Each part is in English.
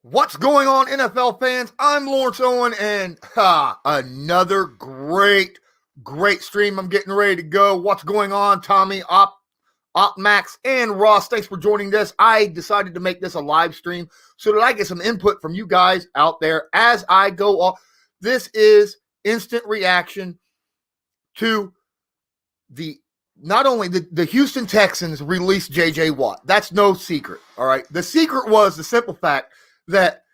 What's going on, NFL fans? I'm Lawrence Owen, and another great stream. I'm getting ready to go. What's going on, Tommy, Op Max, and Ross? Thanks for joining this. I decided to make this a live stream so that I get some input from you guys out there as I go off. This is instant reaction to not only the Houston Texans released J.J. Watt. That's no secret, all right? The secret was the simple fact that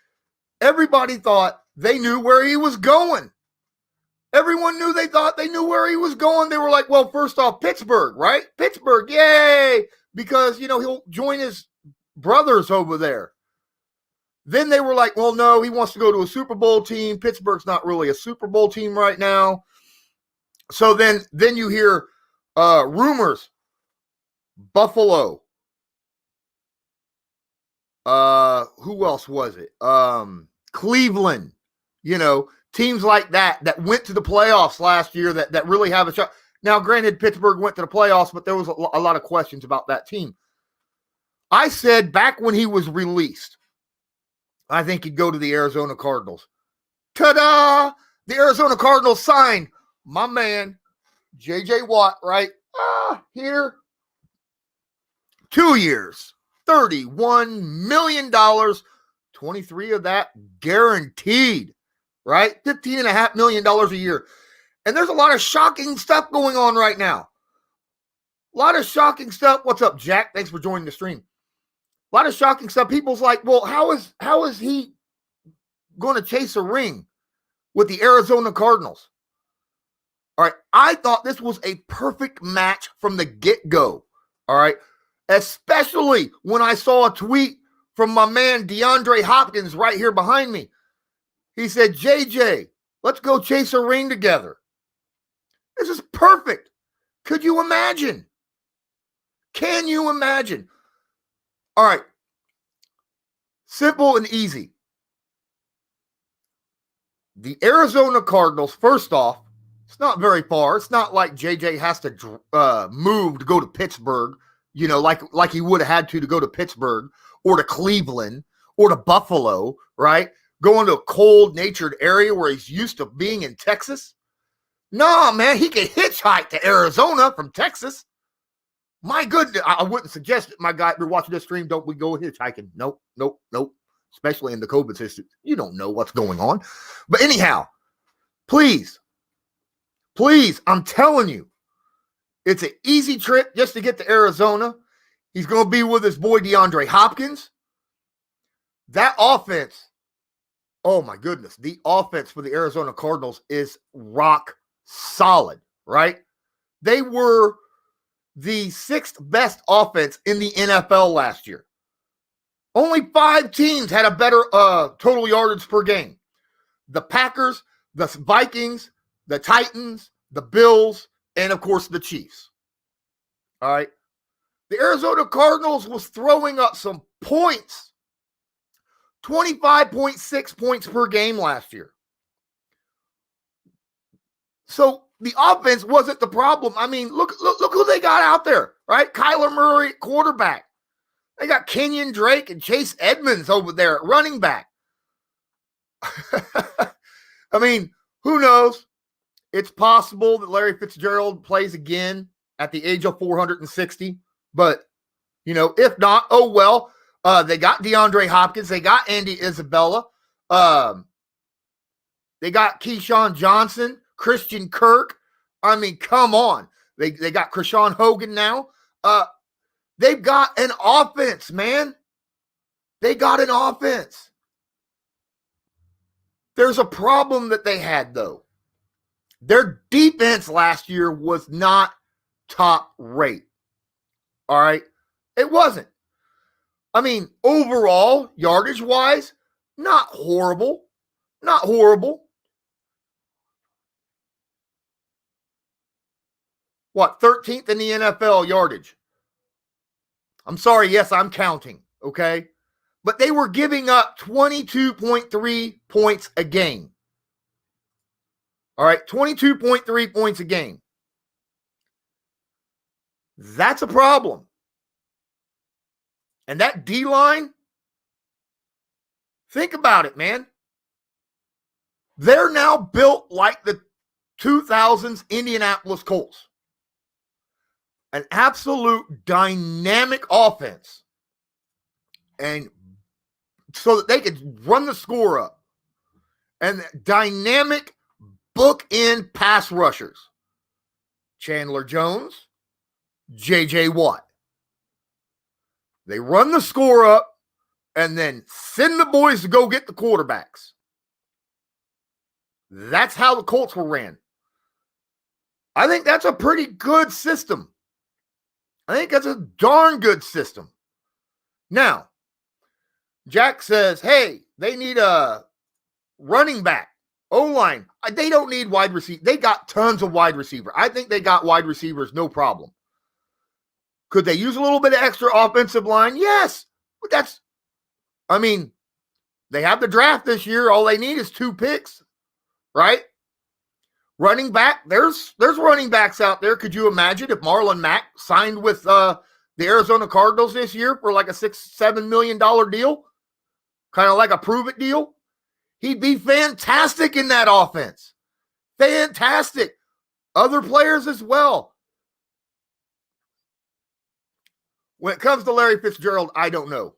everybody thought they knew where he was going. Everyone knew they knew where he was going. They were like, well, first off, Pittsburgh, right? Pittsburgh, yay! Because, he'll join his brothers over there. Then they were like, well, no, he wants to go to a Super Bowl team. Pittsburgh's not really a Super Bowl team right now. So then you hear rumors. Buffalo. Who else was it? Cleveland, teams like that went to the playoffs last year that really have a shot. Now, granted, Pittsburgh went to the playoffs, but there was a lot of questions about that team. I said back when he was released, I think he'd go to the Arizona Cardinals. Ta-da! The Arizona Cardinals signed my man, J.J. Watt, right? Here. 2 years. $31 million, 23 of that guaranteed, right? $15.5 million a year. And there's a lot of shocking stuff going on right now. A lot of shocking stuff. What's up, Jack? Thanks for joining the stream. A lot of shocking stuff. People's like, well, how is he going to chase a ring with the Arizona Cardinals? All right. I thought this was a perfect match from the get-go. All right. Especially when I saw a tweet from my man Deandre Hopkins right here behind me. He said, JJ, let's go chase a ring together. This is perfect. Could you imagine? Can you imagine? All right. Simple and easy. The Arizona Cardinals, first off, it's not very far. It's not like JJ has to move to go to Pittsburgh. Like he would have had to go to Pittsburgh or to Cleveland or to Buffalo, right? Going to a cold-natured area where he's used to being in Texas. No, man, he can hitchhike to Arizona from Texas. My goodness, I wouldn't suggest it, my guy. If you're watching this stream, don't we go hitchhiking? Nope. Especially in the COVID system. You don't know what's going on. But anyhow, please, I'm telling you, it's an easy trip just to get to Arizona. He's going to be with his boy DeAndre Hopkins. That offense, oh my goodness, the offense for the Arizona Cardinals is rock solid, right? They were the 6th best offense in the NFL last year. Only 5 teams had a better total yardage per game. The Packers, the Vikings, the Titans, the Bills, and, of course, the Chiefs. All right. The Arizona Cardinals was throwing up some points. 25.6 points per game last year. So the offense wasn't the problem. I mean, look who they got out there, right? Kyler Murray at quarterback. They got Kenyon Drake and Chase Edmonds over there at running back. I mean, who knows? It's possible that Larry Fitzgerald plays again at the age of 460. But, if not, oh well. They got DeAndre Hopkins. They got Andy Isabella. They got Keyshawn Johnson, Christian Kirk. I mean, come on. They got Krishawn Hogan now. They've got an offense, man. They got an offense. There's a problem that they had, though. Their defense last year was not top rate. All right? It wasn't. I mean, overall, yardage-wise, not horrible. Not horrible. What, 13th in the NFL yardage? I'm sorry, yes, I'm counting, okay? But they were giving up 22.3 points a game. All right, 22.3 points a game. That's a problem. And that D-line Think about it, man. They're now built like the 2000s Indianapolis Colts. An absolute dynamic offense. And so that they could run the score up. And dynamic bookend pass rushers. Chandler Jones, J.J. Watt. They run the score up and then send the boys to go get the quarterbacks. That's how the Colts were ran. I think that's a pretty good system. I think that's a darn good system. Now, Jack says, hey, they need a running back, O-line. They don't need wide receiver. They got tons of wide receiver. I think they got wide receivers, no problem. Could they use a little bit of extra offensive line? Yes. But they have the draft this year. All they need is 2 picks, right? Running back, there's running backs out there. Could you imagine if Marlon Mack signed with the Arizona Cardinals this year for like a $6-7 million deal? Kind of like a prove-it deal? He'd be fantastic in that offense. Fantastic. Other players as well. When it comes to Larry Fitzgerald, I don't know.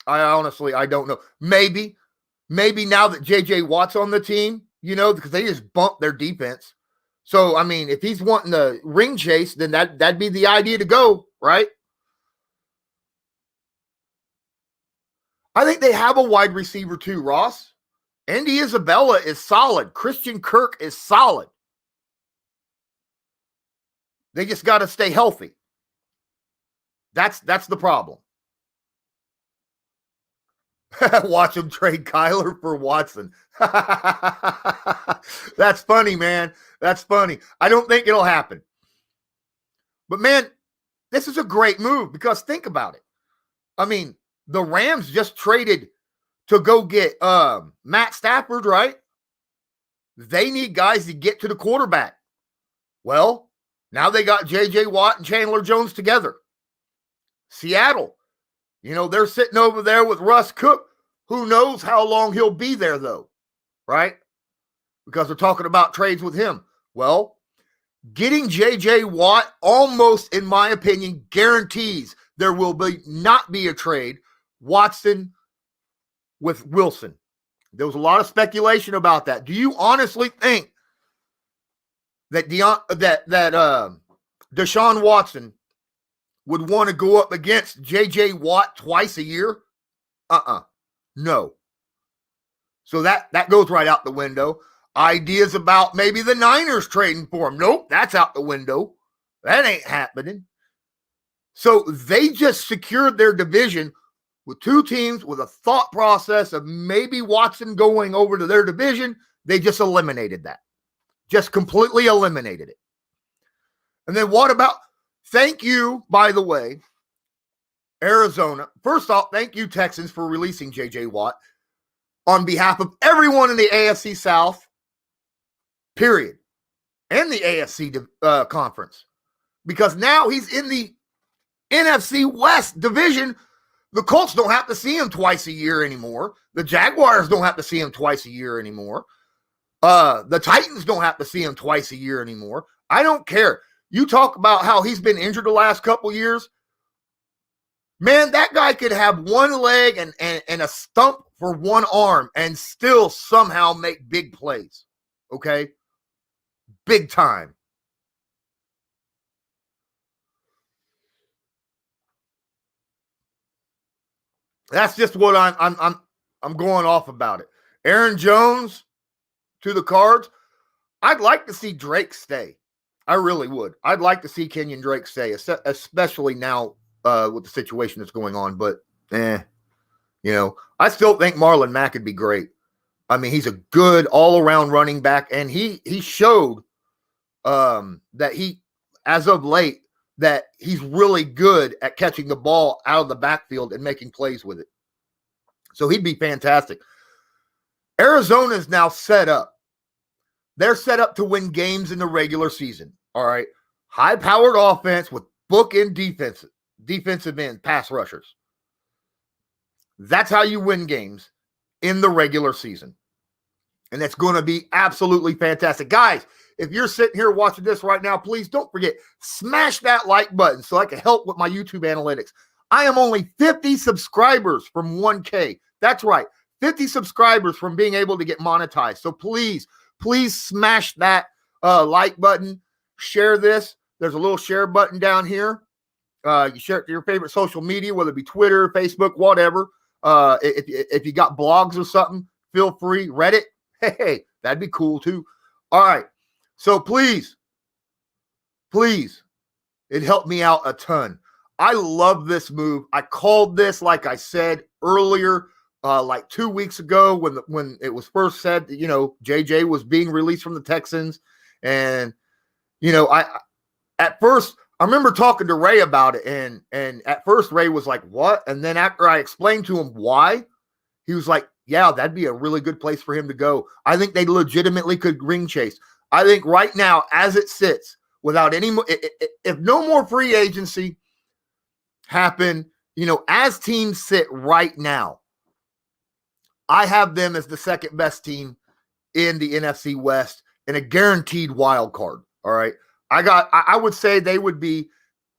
I don't know. Maybe now that J.J. Watt's on the team, because they just bumped their defense. So, if he's wanting the ring chase, then that'd be the idea to go, right? I think they have a wide receiver too, Ross. Andy Isabella is solid. Christian Kirk is solid. They just got to stay healthy. That's the problem. Watch him trade Kyler for Watson. That's funny, man. That's funny. I don't think it'll happen. But, man, this is a great move because think about it. The Rams just traded to go get Matt Stafford, right? They need guys to get to the quarterback. Well, now they got J.J. Watt and Chandler Jones together. Seattle, they're sitting over there with Russ Cook. Who knows how long he'll be there, though, right? Because they're talking about trades with him. Well, getting J.J. Watt almost, in my opinion, guarantees there will not be a trade. Watson with Wilson. There was a lot of speculation about that. Do you honestly think that Deshaun Watson would want to go up against J.J. Watt twice a year? No. So that goes right out the window. Ideas about maybe the Niners trading for him. Nope, that's out the window. That ain't happening. So they just secured their division with 2 teams with a thought process of maybe Watson going over to their division. They just eliminated that. Just completely eliminated it. And then what about, thank you, by the way, Arizona. First off, thank you, Texans, for releasing J.J. Watt on behalf of everyone in the AFC South, period, and the AFC conference. Because now he's in the NFC West division. The Colts don't have to see him twice a year anymore. The Jaguars don't have to see him twice a year anymore. The Titans don't have to see him twice a year anymore. I don't care. You talk about how he's been injured the last couple years. Man, that guy could have one leg and a stump for one arm and still somehow make big plays. Okay? Big time. That's just what I'm going off about it. Aaron Jones to the Cards. I'd like to see Drake stay. I really would. I'd like to see Kenyon Drake stay, especially now with the situation that's going on. But, I still think Marlon Mack would be great. He's a good all-around running back, and he showed that as of late, that he's really good at catching the ball out of the backfield and making plays with it. So he'd be fantastic. Arizona is now set up. They're set up to win games in the regular season. All right. High-powered offense with bookend defensive end pass rushers. That's how you win games in the regular season. And that's going to be absolutely fantastic. Guys, if you're sitting here watching this right now, please don't forget, smash that like button so I can help with my YouTube analytics. I am only 50 subscribers from 1K. That's right, 50 subscribers from being able to get monetized. So please smash that like button. Share this. There's a little share button down here. You share it to your favorite social media, whether it be Twitter, Facebook, whatever. If you got blogs or something, feel free. Reddit, hey, that'd be cool too. All right. So please, it helped me out a ton. I love this move. I called this, like I said earlier, like 2 weeks ago when it was first said that, JJ was being released from the Texans. And, at first, I remember talking to Ray about it. And at first Ray was like, what? And then after I explained to him why, he was like, yeah, that'd be a really good place for him to go. I think they legitimately could ring chase. I think right now, as it sits, without any more, if no more free agency happen, as teams sit right now, I have them as the second best team in the NFC West and a guaranteed wild card. All right. I would say they would be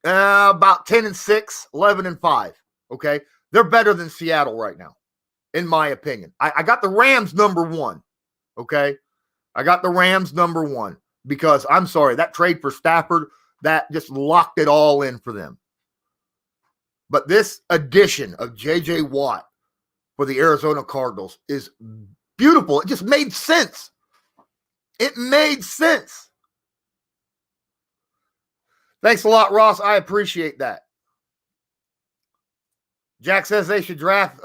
about 10-6, 11-5. Okay. They're better than Seattle right now, in my opinion. I got the Rams number one. Okay. I got the Rams number one because I'm sorry, that trade for Stafford, that just locked it all in for them. But this addition of J.J. Watt for the Arizona Cardinals is beautiful. It just made sense. It made sense. Thanks a lot, Ross. I appreciate that. Jack says they should draft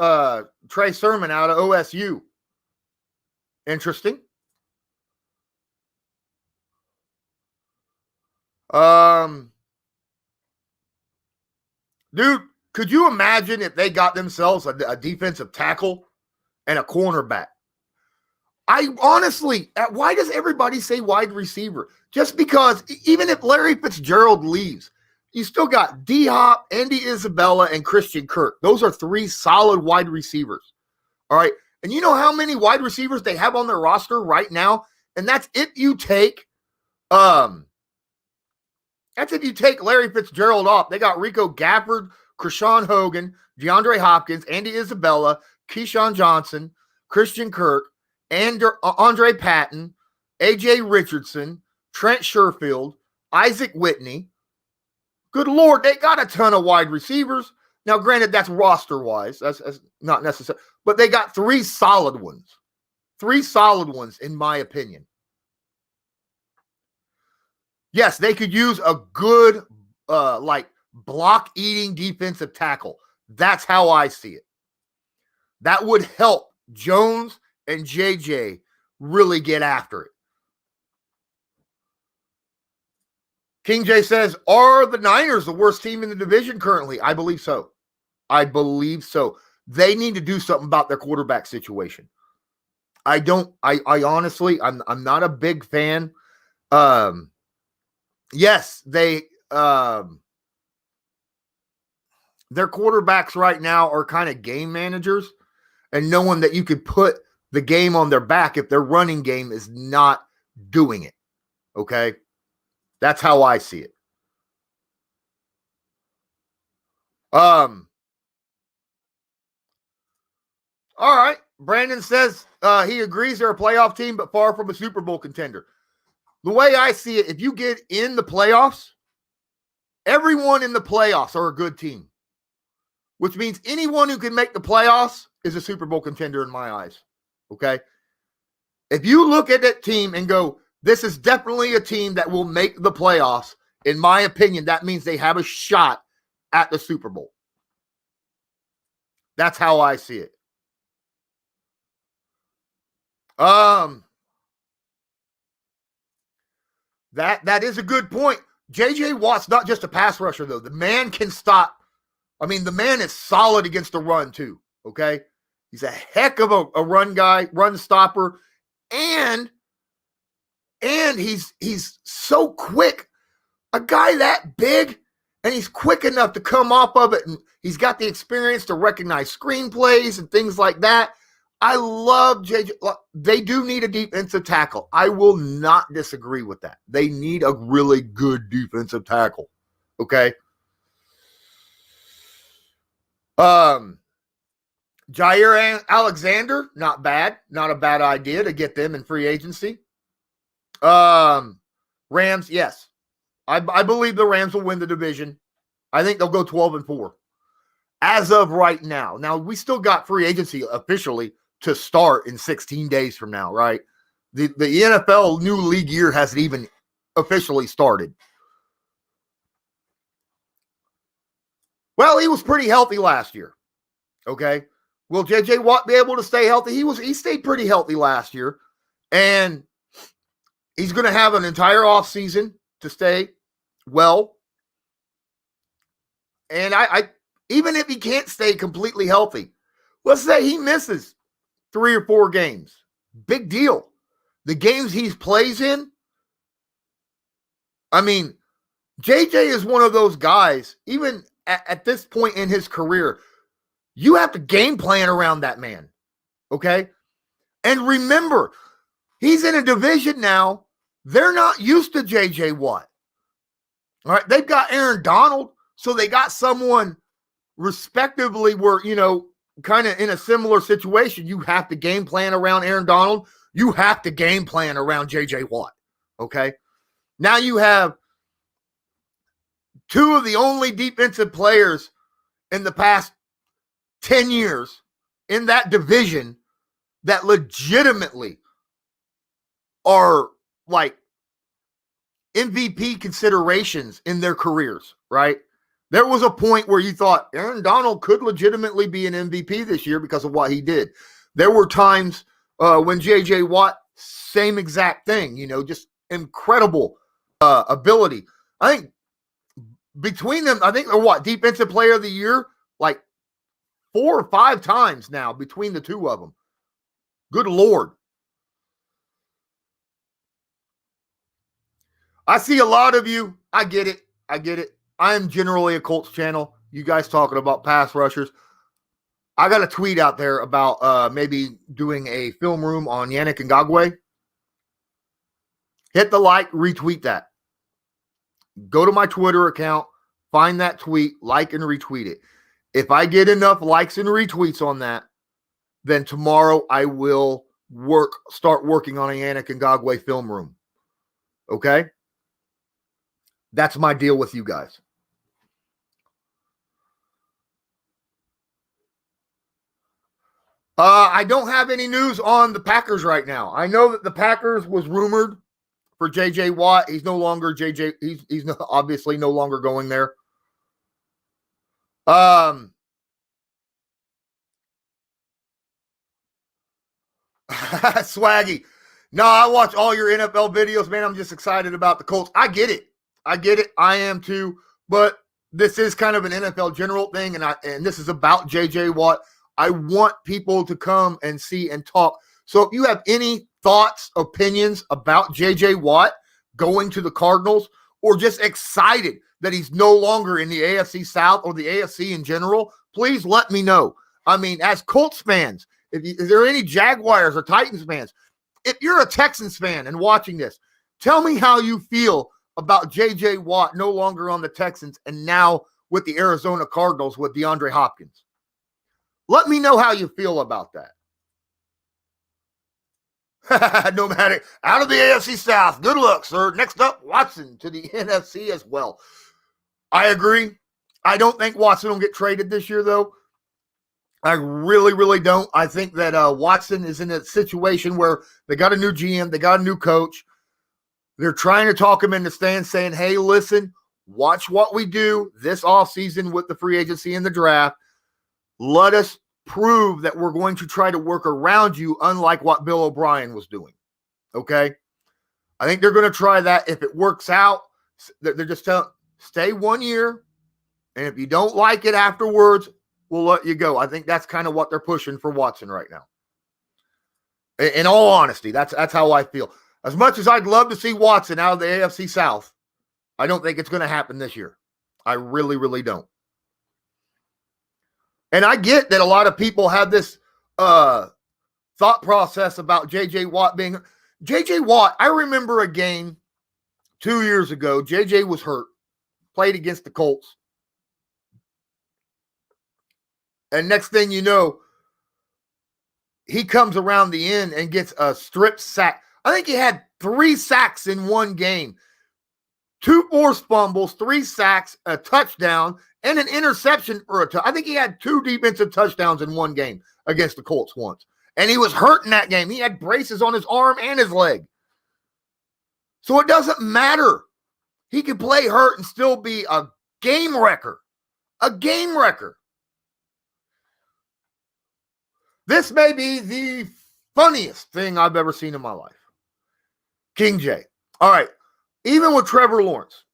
Trey Sermon out of OSU. Interesting. Dude, could you imagine if they got themselves a defensive tackle and a cornerback? I honestly, why does everybody say wide receiver? Just because even if Larry Fitzgerald leaves, you still got D-Hop, Andy Isabella, and Christian Kirk. Those are three solid wide receivers. All right. And you know how many wide receivers they have on their roster right now? And that's if you take Larry Fitzgerald off. They got Rico Gafford, Krishan Hogan, DeAndre Hopkins, Andy Isabella, Keyshawn Johnson, Christian Kirk, and Andre Patton, A.J. Richardson, Trent Sherfield, Isaac Whitney. Good Lord, they got a ton of wide receivers. Now, granted, that's roster-wise. That's not necessary. But they got three solid ones. Three solid ones, in my opinion. Yes, they could use a good, block-eating defensive tackle. That's how I see it. That would help Jones and JJ really get after it. King J says, are the Niners the worst team in the division currently? I believe so. They need to do something about their quarterback situation. I honestly, I'm not a big fan. Yes, their quarterbacks right now are kind of game managers and knowing that you could put the game on their back if their running game is not doing it. Okay? That's how I see it. All right. Brandon says he agrees they're a playoff team, but far from a Super Bowl contender. The way I see it, if you get in the playoffs, everyone in the playoffs are a good team, which means anyone who can make the playoffs is a Super Bowl contender in my eyes. Okay? If you look at that team and go, this is definitely a team that will make the playoffs, in my opinion, that means they have a shot at the Super Bowl. That's how I see it. That is a good point. J.J. Watt's not just a pass rusher, though. The man can stop. I mean, the man is solid against the run, too. Okay? He's a heck of a run guy, run stopper, and he's so quick. A guy that big, and he's quick enough to come off of it, and he's got the experience to recognize screenplays and things like that. I love JJ. They do need a defensive tackle. I will not disagree with that. They need a really good defensive tackle. Okay. Jair Alexander, not bad. Not a bad idea to get them in free agency. Rams, yes. I believe the Rams will win the division. I think they'll go 12-4 as of right now. Now, we still got free agency officially to start in 16 days from now, right? The NFL new league year hasn't even officially started. Well, he was pretty healthy last year. Okay. Will JJ Watt be able to stay healthy? He stayed pretty healthy last year. And he's going to have an entire offseason to stay well. And I even if he can't stay completely healthy, let's say he misses 3 or 4 games. Big deal. The games he plays in, I mean, JJ is one of those guys, even at this point in his career, you have to game plan around that man, okay? And remember, he's in a division now. They're not used to J.J. Watt. All right, they've got Aaron Donald, so they got someone respectively where, kind of in a similar situation. You have to game plan around Aaron Donald. You have to game plan around J.J. Watt, okay? Now you have 2 of the only defensive players in the past 10 years in that division that legitimately are like MVP considerations in their careers, right? There was a point where you thought Aaron Donald could legitimately be an MVP this year because of what he did. There were times when J.J. Watt, same exact thing, just incredible ability. I think between them, I think they're defensive player of the year, like 4 or 5 times now between the 2 of them. Good Lord. I see a lot of you. I get it. I am generally a Colts channel. You guys talking about pass rushers. I got a tweet out there about maybe doing a film room on Yannick Ngakoue. Hit the like, retweet that. Go to my Twitter account, find that tweet, like and retweet it. If I get enough likes and retweets on that, then tomorrow I will start working on a Yannick Ngakoue film room. Okay? That's my deal with you guys. I don't have any news on the Packers right now. I know that the Packers was rumored for J.J. Watt. He's no longer J.J. He's obviously no longer going there. Swaggy. No, I watch all your NFL videos, man. I'm just excited about the Colts. I get it. I am too. But this is kind of an NFL general thing, and this is about J.J. Watt. I want people to come and see and talk. So if you have any thoughts, opinions about J.J. Watt going to the Cardinals, or just excited that he's no longer in the AFC South or the AFC in general, please let me know. I mean, as Colts fans, is there any Jaguars or Titans fans? If you're a Texans fan and watching this, tell me how you feel about J.J. Watt no longer on the Texans and now with the Arizona Cardinals with DeAndre Hopkins. Let me know how you feel about that. No matter, out of the AFC South. Good luck, sir. Next up, Watson to the NFC as well. I agree. I don't think Watson will get traded this year, though. I really, really don't. I think that Watson is in a situation where they got a new GM, they got a new coach. They're trying to talk him into staying, saying, hey, listen, watch what we do this offseason with the free agency and the draft. Let us prove that we're going to try to work around you, unlike what Bill O'Brien was doing. Okay? I think they're going to try that. If it works out, they're just telling, stay 1 year, and if you don't like it afterwards, we'll let you go. I think that's kind of what they're pushing for Watson right now. In all honesty, that's how I feel. As much as I'd love to see Watson out of the AFC South, I don't think it's going to happen this year. I really, really don't. And I get that a lot of people have this thought process about J.J. Watt being – J.J. Watt, I remember a game 2 years ago. J.J. was hurt, played against the Colts. And next thing you know, he comes around the end and gets a strip sack. I think he had 3 sacks in one game. 2 forced fumbles, 3 sacks, a touchdown, and an interception for a I think he had 2 defensive touchdowns in one game against the Colts once. And he was hurt in that game. He had braces on his arm and his leg. So it doesn't matter. He can play hurt and still be a game wrecker. A game wrecker. This may be the funniest thing I've ever seen in my life. King J. All right. Even with Trevor Lawrence,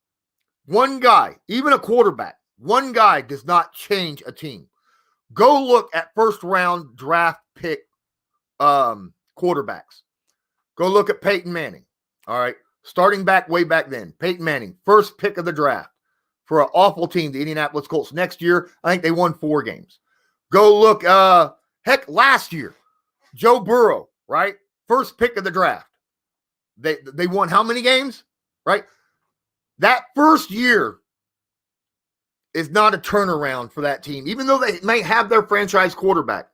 one guy, even a quarterback, one guy does not change a team. Go look at first-round draft pick quarterbacks. Go look at Peyton Manning. All right. Starting back way back then. Peyton Manning, first pick of the draft for an awful team, the Indianapolis Colts. Next year, I think they won 4 games. Go look, heck, last year, Joe Burrow, right? First pick of the draft. They won how many games? Right? That first year is not a turnaround for that team. Even though they may have their franchise quarterback,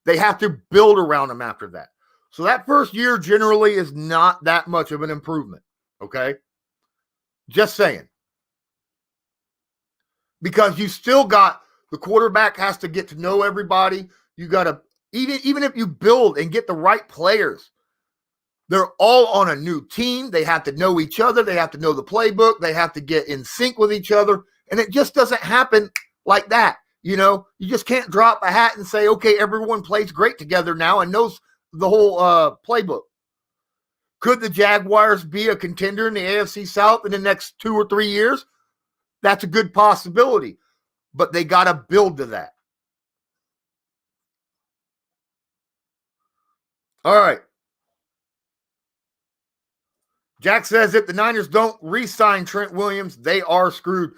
they have to build around him after that. So that first year generally is not that much of an improvement. Okay? Just saying. Because you still got, the quarterback has to get to know everybody. You got to, even if you build and get the right players, they're all on a new team. They have to know each other. They have to know the playbook. They have to get in sync with each other. And it just doesn't happen like that. You know, you just can't drop a hat and say, okay, everyone plays great together now and knows the whole playbook. Could the Jaguars be a contender in the AFC South in the next 2 or 3 years? That's a good possibility. But they got to build to that. All right. Jack says if the Niners don't re-sign Trent Williams, they are screwed.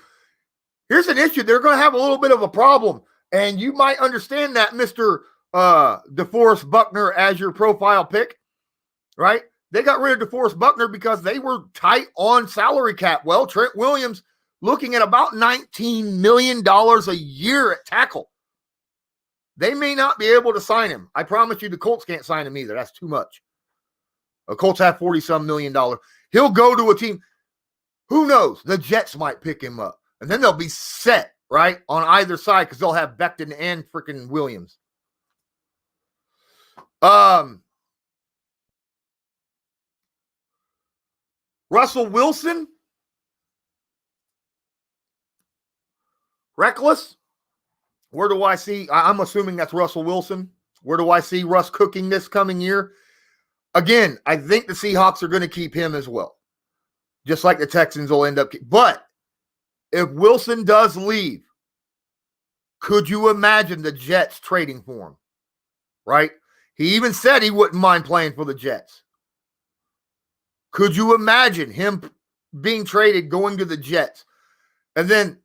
Here's an issue. They're going to have a little bit of a problem. And you might understand that, Mr. DeForest Buckner, as your profile pick, right? They got rid of DeForest Buckner because they were tight on salary cap. Well, Trent Williams looking at about $19 million a year at tackle. They may not be able to sign him. I promise you the Colts can't sign him either. That's too much. The Colts have $40-some million. He'll go to a team. Who knows? The Jets might pick him up. And then they'll be set, right, on either side because they'll have Becton and freaking Williams. Russell Wilson? Reckless? Where do I see? I'm assuming that's Russell Wilson. Where do I see Russ cooking this coming year? Again, I think the Seahawks are going to keep him as well. Just like the Texans will end up. But if Wilson does leave, could you imagine the Jets trading for him? Right? He even said he wouldn't mind playing for the Jets. Could you imagine him being traded, going to the Jets? And then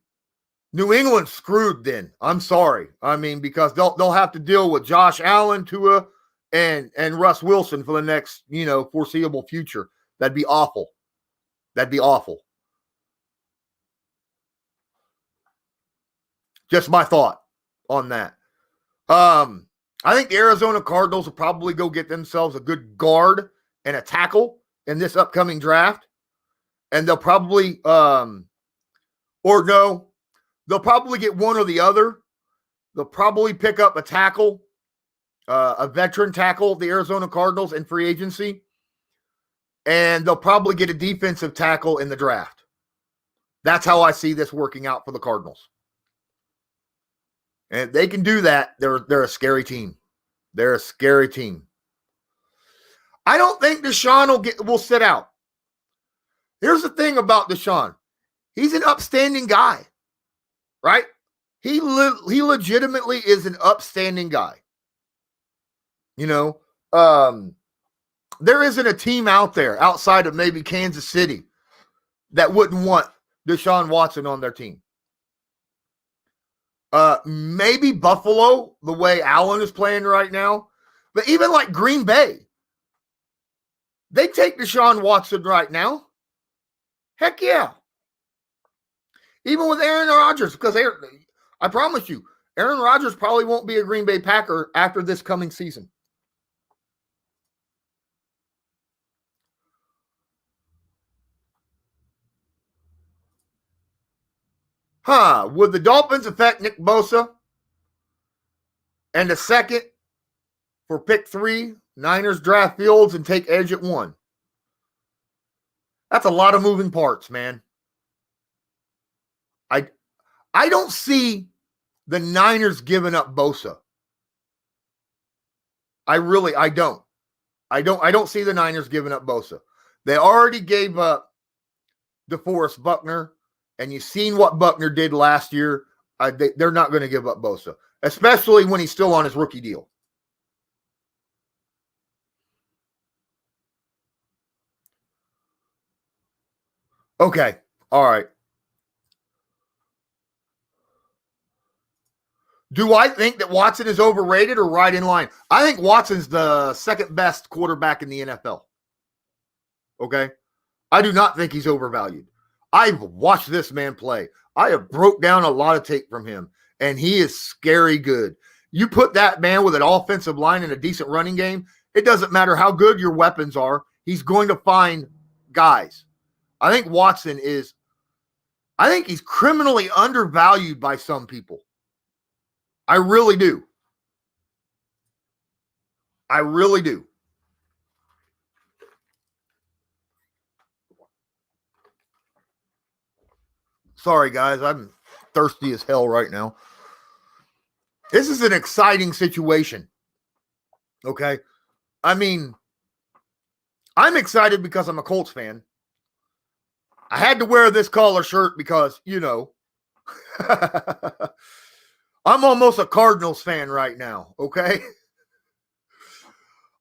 New England screwed then. I'm sorry. I mean, because they'll have to deal with Josh Allen, Tua, and Russ Wilson for the next, foreseeable future. That'd be awful. That'd be awful. Just my thought on that. I think the Arizona Cardinals will probably go get themselves a good guard and a tackle in this upcoming draft. And they'll probably, they'll probably get one or the other. They'll probably pick up a tackle, a veteran tackle, the Arizona Cardinals in free agency. And they'll probably get a defensive tackle in the draft. That's how I see this working out for the Cardinals. And if they can do that, they're a scary team. They're a scary team. I don't think Deshaun will sit out. Here's the thing about Deshaun. He's an upstanding guy, right? He legitimately is an upstanding guy. There isn't a team out there outside of maybe Kansas City that wouldn't want Deshaun Watson on their team. Maybe Buffalo, the way Allen is playing right now. But even like Green Bay, they take Deshaun Watson right now. Heck yeah. Even with Aaron Rodgers, because I promise you, Aaron Rodgers probably won't be a Green Bay Packer after this coming season. Would the Dolphins affect Nick Bosa? And the second for pick 3, Niners draft Fields and take edge at 1. That's a lot of moving parts, man. I don't see the Niners giving up Bosa. I don't. I don't see the Niners giving up Bosa. They already gave up DeForest Buckner, and you've seen what Buckner did last year. They're not going to give up Bosa, especially when he's still on his rookie deal. Okay. All right. Do I think that Watson is overrated or right in line? I think Watson's the second best quarterback in the NFL. Okay? I do not think he's overvalued. I've watched this man play. I have broke down a lot of tape from him, and he is scary good. You put that man with an offensive line and a decent running game, it doesn't matter how good your weapons are, he's going to find guys. I think he's criminally undervalued by some people. I really do. I really do. Sorry, guys. I'm thirsty as hell right now. This is an exciting situation. Okay? I mean, I'm excited because I'm a Colts fan. I had to wear this collar shirt because, I'm almost a Cardinals fan right now, okay?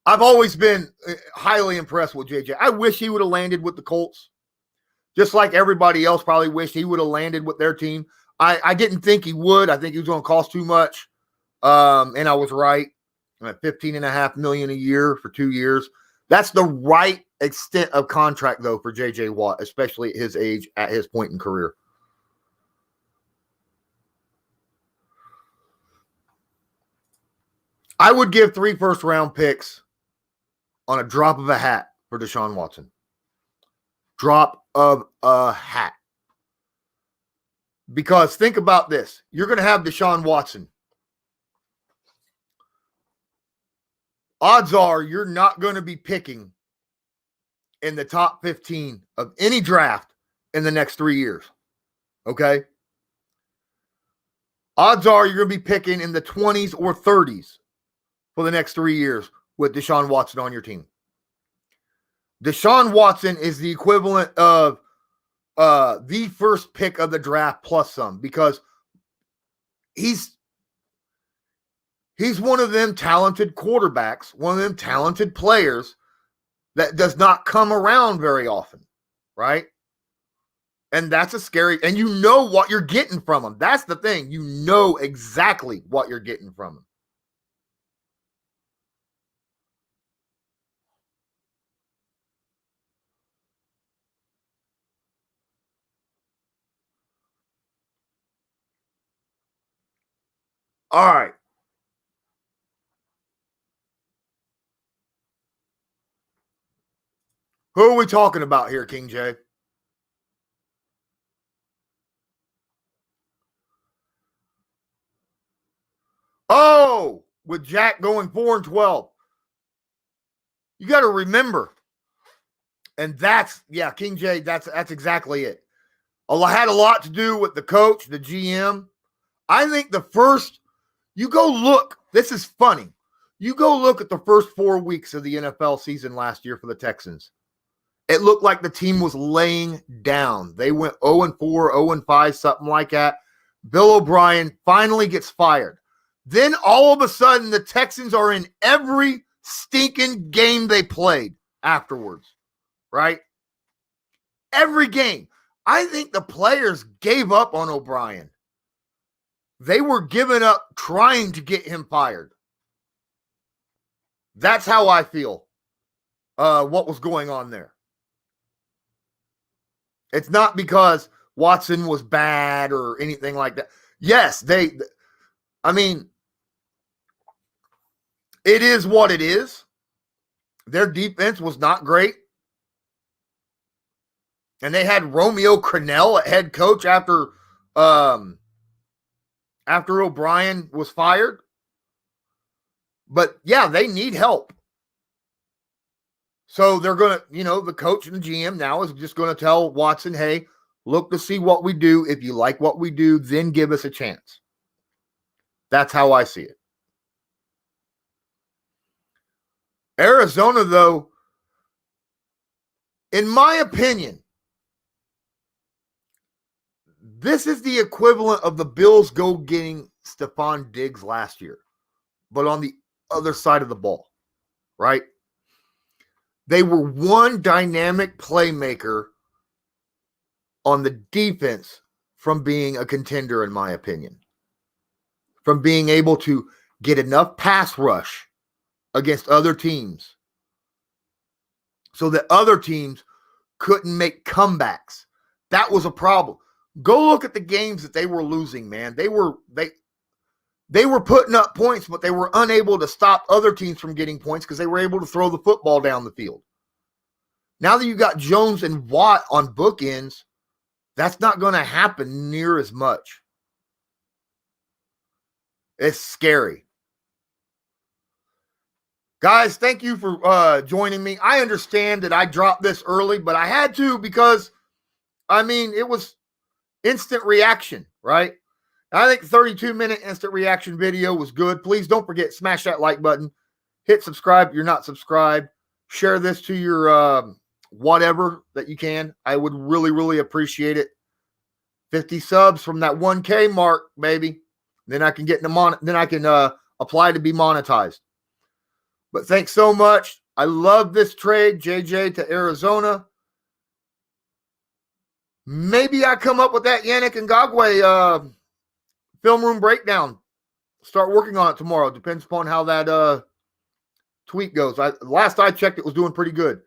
I've always been highly impressed with JJ. I wish he would have landed with the Colts, just like everybody else probably wished he would have landed with their team. I didn't think he would. I think he was going to cost too much, and I was right. I'm at $15.5 million a year for 2 years. That's the right extent of contract, though, for JJ Watt, especially at his age, at his point in career. I would give 3 first-round picks on a drop of a hat for Deshaun Watson. Drop of a hat. Because think about this. You're going to have Deshaun Watson. Odds are you're not going to be picking in the top 15 of any draft in the next 3 years. Okay? Odds are you're going to be picking in the 20s or 30s for the next 3 years with Deshaun Watson on your team. Deshaun Watson is the equivalent of the first pick of the draft plus some, because he's one of them talented quarterbacks, one of them talented players that does not come around very often, right? And that's a scary, and you know what you're getting from him. That's the thing. You know exactly what you're getting from him. All right. Who are we talking about here, King J? Oh, with Jack going 4-12. You got to remember, and King J, that's exactly it. Had a lot to do with the coach, the GM. I think you go look, this is funny. You go look at the first 4 weeks of the NFL season last year for the Texans. It looked like the team was laying down. They went 0-4, 0-5, something like that. Bill O'Brien finally gets fired. Then all of a sudden, the Texans are in every stinking game they played afterwards, right? Every game. I think the players gave up on O'Brien. They were giving up trying to get him fired. That's how I feel what was going on there. It's not because Watson was bad or anything like that. Yes, it is what it is. Their defense was not great. And they had Romeo Crennel at head coach after O'Brien was fired. But yeah, they need help. So they're going to, the coach and the GM now is just going to tell Watson, hey, look to see what we do. If you like what we do, then give us a chance. That's how I see it. Arizona, though, in my opinion, this is the equivalent of the Bills getting Stephon Diggs last year, but on the other side of the ball, right? They were one dynamic playmaker on the defense from being a contender, in my opinion, from being able to get enough pass rush against other teams so that other teams couldn't make comebacks. That was a problem. Go look at the games that they were losing, man. They were putting up points, but they were unable to stop other teams from getting points because they were able to throw the football down the field. Now that you got Jones and Watt on bookends, that's not going to happen near as much. It's scary. Guys, thank you for joining me. I understand that I dropped this early, but I had to because, it was instant reaction, right? I think the 32-minute instant reaction video was good. Please don't forget, smash that like button. Hit subscribe if you're not subscribed. Share this to your whatever that you can. I would really, really appreciate it. 50 subs from that 1K mark, baby. Then I can get apply to be monetized. But thanks so much. I love this trade, JJ to Arizona. Maybe I come up with that Yannick Ngakoue film room breakdown. Start working on it tomorrow. Depends upon how that tweet goes. Last I checked, it was doing pretty good.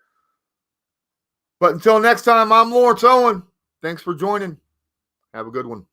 But until next time, I'm Lawrence Owen. Thanks for joining. Have a good one.